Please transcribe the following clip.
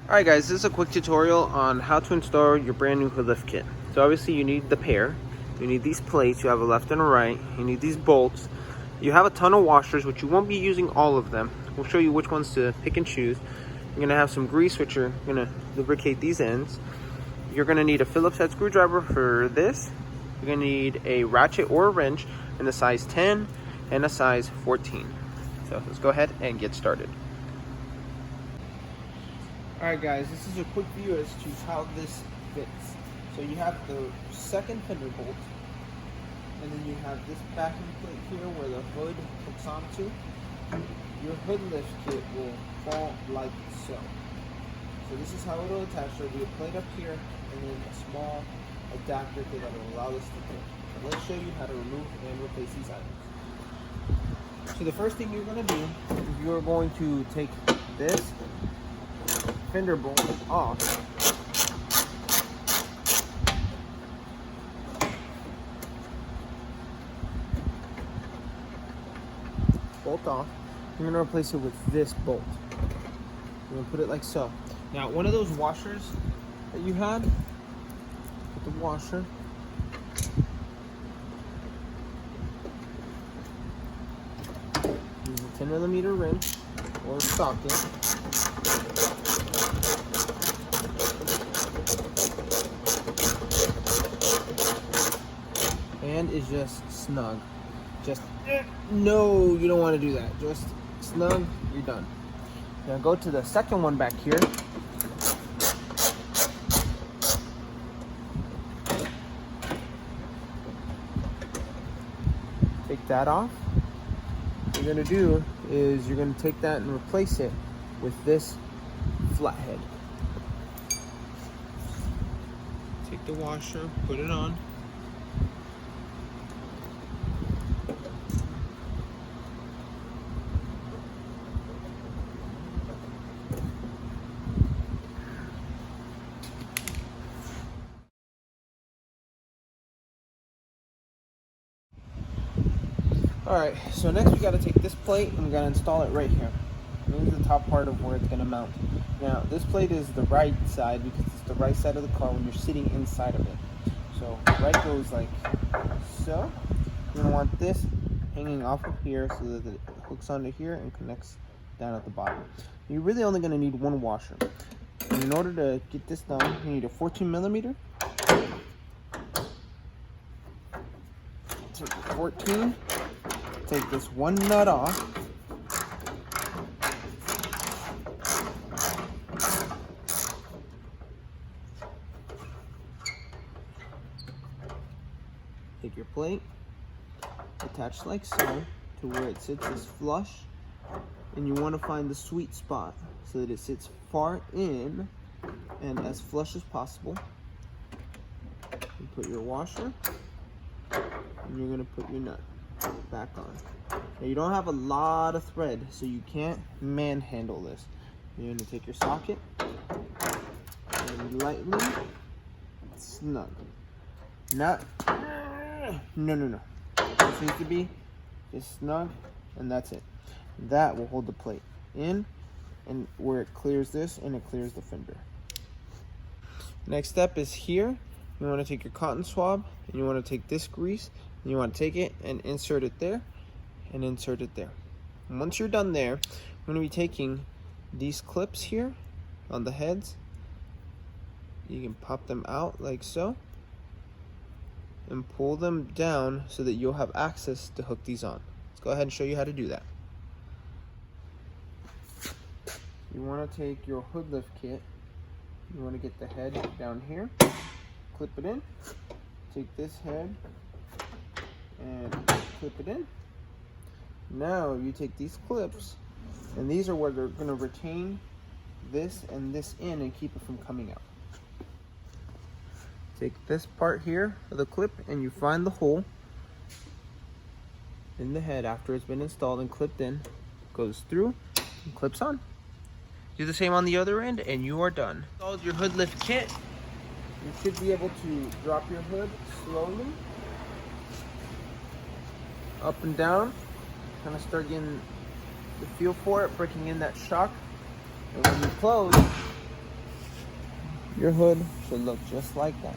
Alright guys, this is a quick tutorial on how to install your brand new hood lift kit. So obviously you need the pair, you need these plates, you have a left and a right, you need these bolts, you have a ton of washers which you won't be using all of them. We'll show you which ones to pick and choose. You're going to have some grease which you're going to lubricate these ends. You're going to need a Phillips head screwdriver for this. You're going to need a ratchet or a wrench in a size 10 and a size 14. So let's go ahead and get started. Alright guys, this is a quick view as to how this fits. So you have the second fender bolt, and then you have this backing plate here where the hood hooks onto. Your hood lift kit will fall like so. So this is how it will attach. There will be a plate up here and then a small adapter that will allow this to fit. So let's show you how to remove and replace these items. So the first thing you're going to do is you're going to take this fender bolt off. Bolt off. You're going to replace it with this bolt. You're going to put it like so. Now, one of those washers that you had, put the washer. Use a 10mm wrench or a socket. And is just snug. Just no, you don't want to do that. Just snug, you're done. Now go to the second one back here. Take that off. What you're gonna do is you're gonna take that and replace it with this flathead. Take the washer, put it on. Alright, so next we gotta take this plate and we gotta install it right here. This is the top part of where it's gonna mount. Now, this plate is the right side because it's the right side of the car when you're sitting inside of it. So, right goes like so. You're gonna want this hanging off of here so that it hooks onto here and connects down at the bottom. You're really only gonna need one washer. And in order to get this done, you need a 14mm. Take the 14. Take this one nut off. Take your plate, attach like so to where it sits as flush, and you want to find the sweet spot so that it sits far in and as flush as possible. You put your washer, and you're going to put your nut back on. Now you don't have a lot of thread, so you can't manhandle this. You're going to take your socket and lightly snug. Not, no. This needs to be just snug, and that's it. That will hold the plate in, and where it clears this and it clears the fender. Next step is here. You want to take your cotton swab and you want to take this grease and you want to take it and insert it there and insert it there. And once you're done there, I'm going to be taking these clips here on the heads. You can pop them out like so and pull them down so that you'll have access to hook these on. Let's go ahead and show you how to do that. You want to take your hood lift kit. You want to get the head down here, clip it in, take this head and clip it in. Now you take these clips, and these are where they're going to retain this and this in and keep it from coming out. Take this part here of the clip and you find the hole in the head after it's been installed and clipped in, goes through and clips on. Do the same on the other end and you are done. Installed your hood lift kit. You should be able to drop your hood slowly up and down. Kind of start getting the feel for it, breaking in that shock. And when you close, Your hood should look just like that.